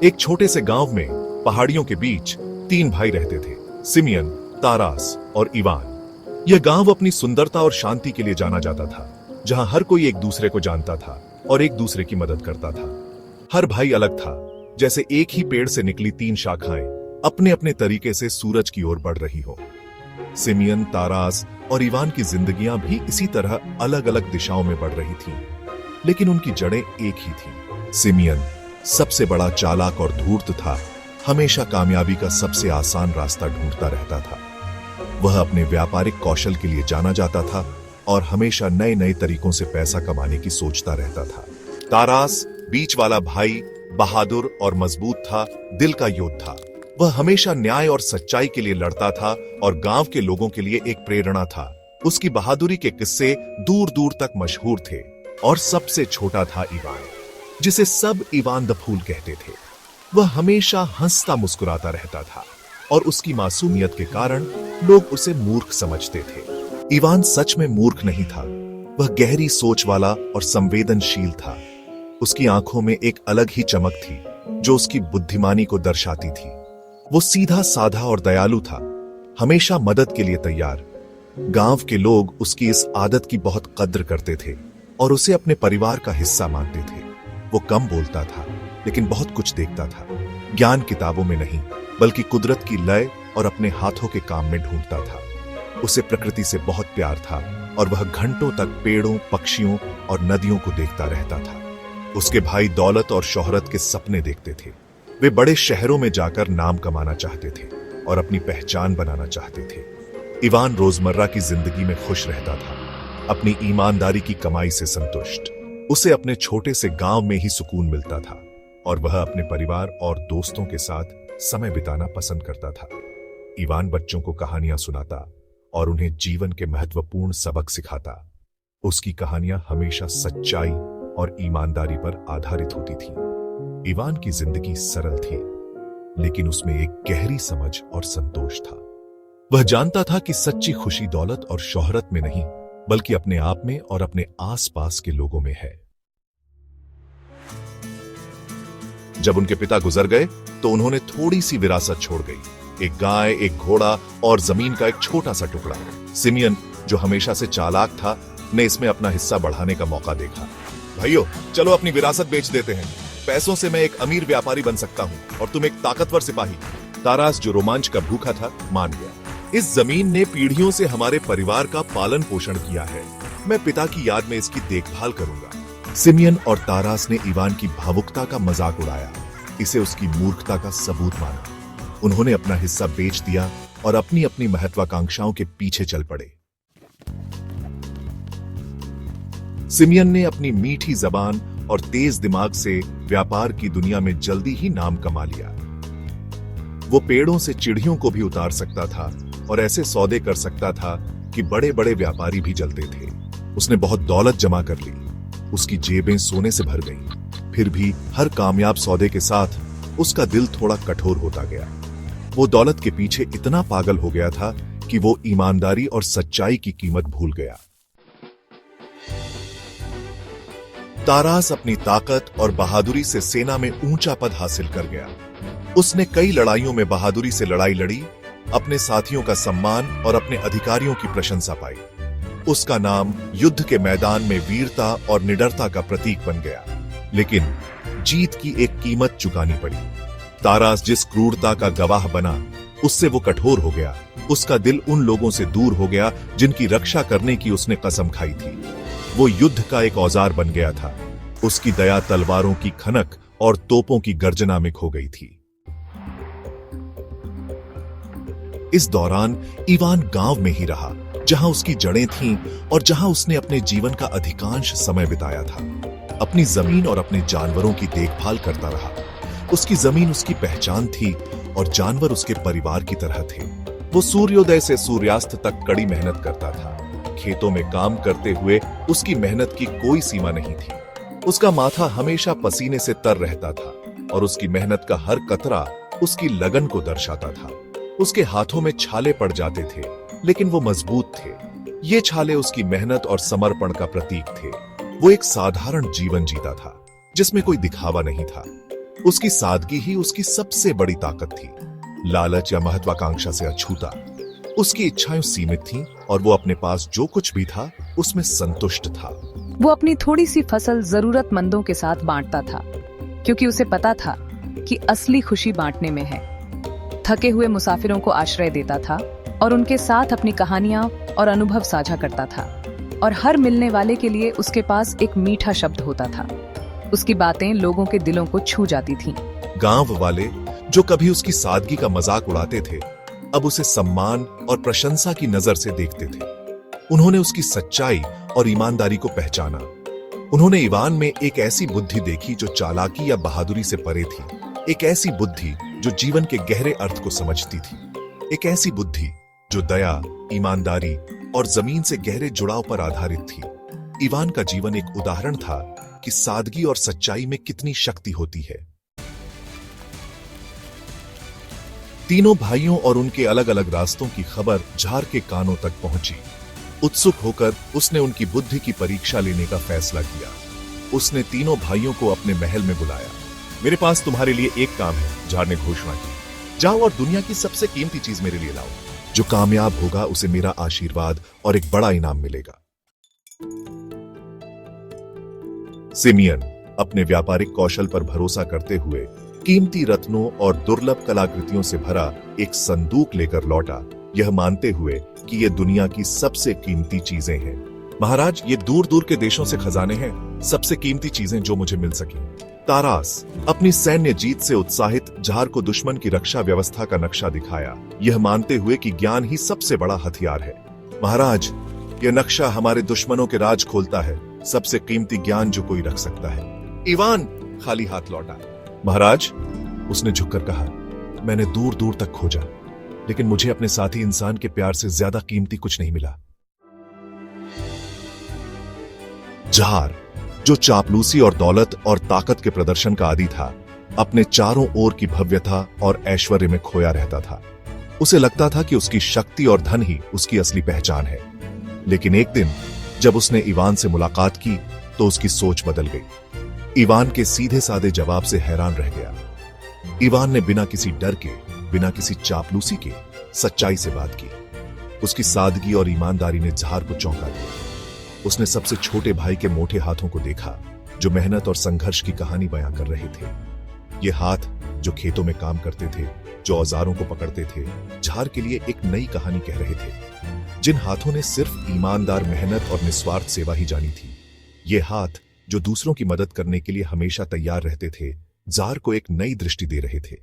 एक छोटे से गांव में पहाड़ियों के बीच तीन भाई रहते थे, सिमियन, तारास और इवान। यह गांव अपनी सुंदरता और शांति के लिए जाना जाता था, जहां हर कोई एक दूसरे को जानता था और एक दूसरे की मदद करता था। हर भाई अलग था, जैसे एक ही पेड़ से निकली तीन शाखाएं अपने अपने तरीके से सूरज की ओर बढ़ रही हो। सिमियन, तारास और इवान की जिंदगियां भी इसी तरह अलग अलग दिशाओं में बढ़ रही थीं, लेकिन उनकी जड़ें एक ही थीं। सिमियन सबसे बड़ा चालाक और धूर्त था, हमेशा कामयाबी का सबसे आसान रास्ता ढूंढता रहता था। वह अपने व्यापारिक कौशल के लिए जाना जाता था और हमेशा नए नए तरीकों से पैसा कमाने की सोचता रहता था। तारास बीच वाला भाई बहादुर और मजबूत था, दिल का योद्धा। वह हमेशा न्याय और सच्चाई के लिए लड़ता था और गांव के लोगों के लिए एक प्रेरणा था। उसकी बहादुरी के किस्से दूर दूर तक मशहूर थे। और सबसे छोटा था इवान, जिसे सब इवान द फूल कहते थे। वह हमेशा हंसता मुस्कुराता रहता था और उसकी मासूमियत के कारण लोग उसे मूर्ख समझते थे। इवान सच में मूर्ख नहीं था, वह गहरी सोच वाला और संवेदनशील था। उसकी आंखों में एक अलग ही चमक थी जो उसकी बुद्धिमानी को दर्शाती थी। वो सीधा साधा और दयालु था, हमेशा मदद के लिए तैयार। गांव के लोग उसकी इस आदत की बहुत कद्र करते थे और उसे अपने परिवार का हिस्सा मानते थे। वो कम बोलता था, लेकिन बहुत कुछ देखता था। ज्ञान किताबों में नहीं, बल्कि कुदरत की लय और अपने हाथों के काम में ढूंढता था। उसे प्रकृति से बहुत प्यार था और वह घंटों तक पेड़ों, पक्षियों और नदियों को देखता रहता था। उसके भाई दौलत और शोहरत के सपने देखते थे। वे बड़े शहरों में जाकर नाम कमाना चाहते थे और अपनी पहचान बनाना चाहते थे। इवान रोजमर्रा की जिंदगी में खुश रहता था, अपनी ईमानदारी की कमाई से संतुष्ट। उसे अपने छोटे से गांव में ही सुकून मिलता था और वह अपने परिवार और दोस्तों के साथ समय बिताना पसंद करता था। इवान बच्चों को कहानियां सुनाता और उन्हें जीवन के महत्वपूर्ण सबक सिखाता। उसकी कहानियां हमेशा सच्चाई और ईमानदारी पर आधारित होती थीं। इवान की जिंदगी सरल थी, लेकिन उसमें एक गहरी समझ और संतोष था। वह जानता था कि सच्ची खुशी दौलत और शोहरत में नहीं, बल्कि अपने आप में और अपने आसपास के लोगों में है। जब उनके पिता गुजर गए तो उन्होंने थोड़ी सी विरासत छोड़ गई, एक गाय, एक घोड़ा और जमीन का एक छोटा सा टुकड़ा। सिमियन, जो हमेशा से चालाक था, ने इसमें अपना हिस्सा बढ़ाने का मौका देखा। भाइयों, चलो अपनी विरासत बेच देते हैं। पैसों से मैं एक अमीर व्यापारी बन सकता हूं और तुम एक ताकतवर सिपाही। तारास, जो रोमांच का भूखा था, मान गया। इस जमीन ने पीढ़ियों से हमारे परिवार का पालन पोषण किया है। मैं पिता की याद में इसकी देखभाल करूंगा। सिमियन और तारास ने इवान की भावुकता का मजाक उड़ाया, इसे उसकी मूर्खता का सबूत माना। उन्होंने अपना हिस्सा बेच दिया और अपनी अपनी महत्वाकांक्षाओं के पीछे चल पड़े। सिमियन ने अपनी मीठी जबान और तेज दिमाग से व्यापार की दुनिया में जल्दी ही नाम कमा लिया। वो पेड़ों से चिड़ियों को भी उतार सकता था और ऐसे सौदे कर सकता था कि बड़े बड़े व्यापारी भी जलते थे। उसने बहुत दौलत जमा कर ली, उसकी जेबें सोने से भर गईं। फिर भी हर कामयाब सौदे के साथ उसका दिल थोड़ा कठोर होता गया। वो दौलत के पीछे इतना पागल हो गया था कि वो ईमानदारी और सच्चाई की कीमत भूल गया। तारास अपनी ताकत और बहादुरी से सेना में ऊंचा पद हासिल कर गया। उसने कई लड़ाइयों में बहादुरी से लड़ाई लड़ी, अपने साथियों का सम्मान और अपने अधिकारियों की प्रशंसा पाई। उसका नाम युद्ध के मैदान में वीरता और निडरता का प्रतीक बन गया। लेकिन जीत की एक कीमत चुकानी पड़ी। तारास जिस क्रूरता का गवाह बना, उससे वो कठोर हो गया। उसका दिल उन लोगों से दूर हो गया जिनकी रक्षा करने की उसने कसम खाई थी। वो युद्ध का एक औजार बन गया था। उसकी दया तलवारों की खनक और तोपों की गर्जना में खो गई थी। इस दौरान इवान गांव में ही रहा, जहां उसकी जड़ें थीं और जहां उसने अपने जीवन का अधिकांश समय बिताया था। अपनी जमीन और अपने जानवरों की देखभाल करता रहा। उसकी जमीन उसकी पहचान थी और जानवर उसके परिवार की तरह थे। वो सूर्योदय से सूर्यास्त तक कड़ी मेहनत करता था। खेतों में काम करते हुए उसकी मेहनत की कोई सीमा नहीं थी। उसका माथा हमेशा पसीने से तर रहता था और उसकी मेहनत का हर कतरा उसकी लगन को दर्शाता था। उसके हाथों में छाले पड़ जाते थे, लेकिन वो मजबूत थे। ये छाले उसकी मेहनत और समर्पण का प्रतीक थे। वो एक साधारण जीवन जीता था, जिसमें कोई दिखावा नहीं था। उसकी सादगी ही उसकी सबसे बड़ी ताकत थी। लालच या महत्वाकांक्षा से अछूता। उसकी इच्छाएं सीमित थीं और वो अपने पास जो कुछ भी था उसमें संतुष्ट था। वो अपनी थोड़ी सी फसल जरूरतमंदों के साथ बांटता था, क्योंकि उसे पता था कि असली खुशी बांटने में है। थके हुए मुसाफिरों को आश्रय देता था और उनके साथ अपनी कहानियां और अनुभव साझा करता था। और हर मिलने वाले के लिए उसके पास एक मीठा शब्द होता था। उसकी बातें लोगों के दिलों को छू जाती थीं। गांव वाले जो कभी उसकी सादगी का मजाक उड़ाते थे, अब उसे सम्मान और प्रशंसा की नजर से देखते थे। उन्होंने उसकी सच्चाई और ईमानदारी को पहचाना। उन्होंने इवान में एक ऐसी बुद्धि देखी जो चालाकी या बहादुरी से परे थी। एक ऐसी बुद्धि जो जीवन के गहरे अर्थ को समझती थी। एक ऐसी बुद्धि जो दया, ईमानदारी और जमीन से गहरे जुड़ाव पर आधारित थी। इवान का जीवन एक उदाहरण था कि सादगी और सच्चाई में कितनी शक्ति होती है। तीनों भाइयों और उनके अलग अलग रास्तों की खबर जार के कानों तक पहुंची। उत्सुक होकर उसने उनकी बुद्धि की परीक्षा लेने का फैसला किया। उसने तीनों भाइयों को अपने महल में बुलाया। मेरे पास तुम्हारे लिए एक काम है, जार ने घोषणा की। जाओ और दुनिया की सबसे कीमती चीज मेरे लिए लाओ। जो कामयाब होगा उसे मेरा आशीर्वाद और एक बड़ा इनाम मिलेगा। सिमियन अपने व्यापारिक कौशल पर भरोसा करते हुए कीमती रत्नों और दुर्लभ कलाकृतियों से भरा एक संदूक लेकर लौटा, यह मानते हुए कि ये दुनिया की सबसे कीमती चीजें हैं। महाराज, ये दूर दूर के देशों से खजाने हैं, सबसे कीमती चीजें जो मुझे मिल सकी। तारास अपनी सैन्य जीत से उत्साहित जार को दुश्मन की रक्षा व्यवस्था का नक्शा दिखाया, यह मानते हुए कि ज्ञान ही सबसे बड़ा हथियार है। महाराज, यह नक्शा हमारे दुश्मनों के राज खोलता है, सबसे कीमती ज्ञान जो कोई रख सकता है। इवान खाली हाथ लौटा। महाराज, उसने झुककर कहा, मैंने दूर दूर तक खोजा, लेकिन मुझे अपने साथी इंसान के प्यार से ज्यादा कीमती कुछ नहीं मिला। जार, जो चापलूसी और दौलत और ताकत के प्रदर्शन का आदी था, अपने चारों ओर की भव्यता और ऐश्वर्य में खोया रहता था। उसे लगता था कि उसकी शक्ति और धन ही उसकी असली पहचान है। लेकिन एक दिन जब उसने इवान से मुलाकात की तो उसकी सोच बदल गई। इवान के सीधे साधे जवाब से हैरान रह गया। इवान ने बिना किसी डर के, बिना किसी चापलूसी के सच्चाई से बात की। उसकी सादगी और ईमानदारी ने जार को चौंका दिया। उसने सबसे छोटे भाई के मोटे हाथों को देखा, जो मेहनत और संघर्ष की कहानी बयां कर रहे थे। ये हाथ जो खेतों में काम करते थे, जो औजारों को पकड़ते थे, जार के लिए एक नई कहानी कह रहे थे। जिन हाथों ने सिर्फ ईमानदार मेहनत और निस्वार्थ सेवा ही जानी थी, ये हाथ जो दूसरों की मदद करने के लिए हमेशा तैयार रहते थे, जार को एक नई दृष्टि दे रहे थे।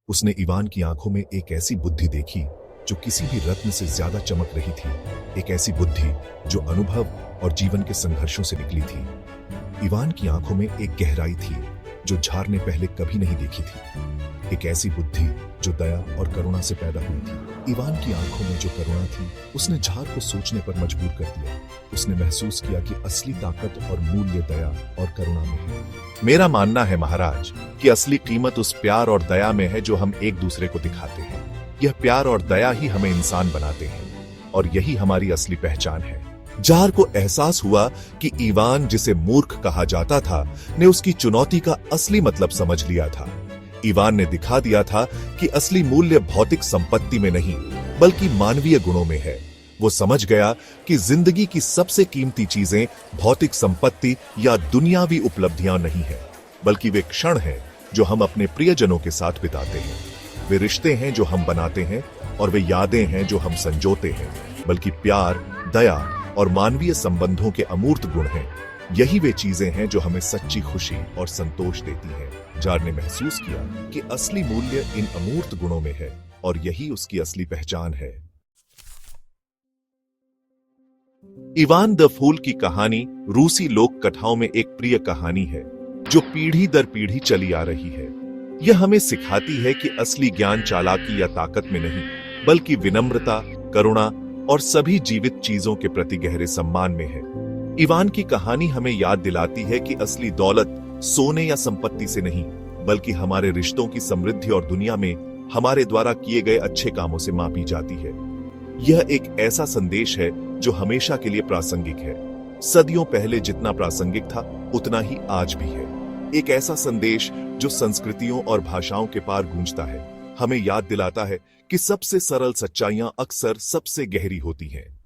उसने इवान की आंखों में एक ऐसी बुद्धि देखी जो किसी भी रत्न से ज्यादा चमक रही थी। एक ऐसी बुद्धि जो अनुभव और जीवन के संघर्षों से निकली थी। इवान की आंखों में एक गहराई थी जो जार ने पहले कभी नहीं देखी थी। एक ऐसी बुद्धि जो दया और करुणा से पैदा हुई थी। इवान की आंखों में जो करुणा थी, उसने जार को सोचने पर मजबूर कर दिया। उसने महसूस किया कि असली ताकत और मूल्य दया और करुणा में है। मेरा मानना है महाराज कि असली कीमत उस प्यार और दया में है जो हम एक दूसरे को दिखाते हैं। यह प्यार और दया ही हमें इंसान बनाते हैं और यही हमारी असली पहचान है। जार को एहसास हुआ कि इवान, जिसे मूर्ख कहा जाता था, ने उसकी चुनौती का असली मतलब समझ लिया था। इवान ने दिखा दिया था कि असली मूल्य भौतिक संपत्ति में नहीं, बल्कि मानवीय गुणों में है। वो समझ गया कि जिंदगी की सबसे कीमती चीजें भौतिक संपत्ति या दुनियावी उपलब्धियां नहीं है, बल्कि वे क्षण हैं जो हम अपने प्रियजनों के साथ बिताते हैं। वे रिश्ते हैं जो हम बनाते हैं और वे यादें हैं जो हम संजोते हैं। बल्कि प्यार, दया और मानवीय संबंधों के अमूर्त गुण हैं। यही वे चीजें हैं जो हमें सच्ची खुशी और संतोष देती हैं। जार ने महसूस किया कि असली मूल्य इन अमूर्त गुणों में है और यही उसकी असली पहचान है। इवान द फूल की कहानी रूसी लोक कथाओं में एक प्रिय कहानी है जो पीढ़ी दर पीढ़ी चली आ रही है। यह हमें सिखाती है कि असली ज्ञान चालाकी या ताकत में नहीं, बल्कि विनम्रता, करुणा और सभी जीवित चीजों के प्रति गहरे सम्मान में है। इवान की कहानी हमें याद दिलाती है कि असली दौलत सोने या संपत्ति से नहीं, बल्कि हमारे रिश्तों की समृद्धि और दुनिया में हमारे द्वारा किए गए अच्छे कामों से मापी जाती है। यह एक ऐसा संदेश है जो हमेशा के लिए प्रासंगिक है। सदियों पहले जितना प्रासंगिक था, उतना ही आज भी है। एक ऐसा संदेश जो संस्कृतियों और भाषाओं के पार गूंजता है, हमें याद दिलाता है कि सबसे सरल सच्चाइयां अक्सर सबसे गहरी होती हैं।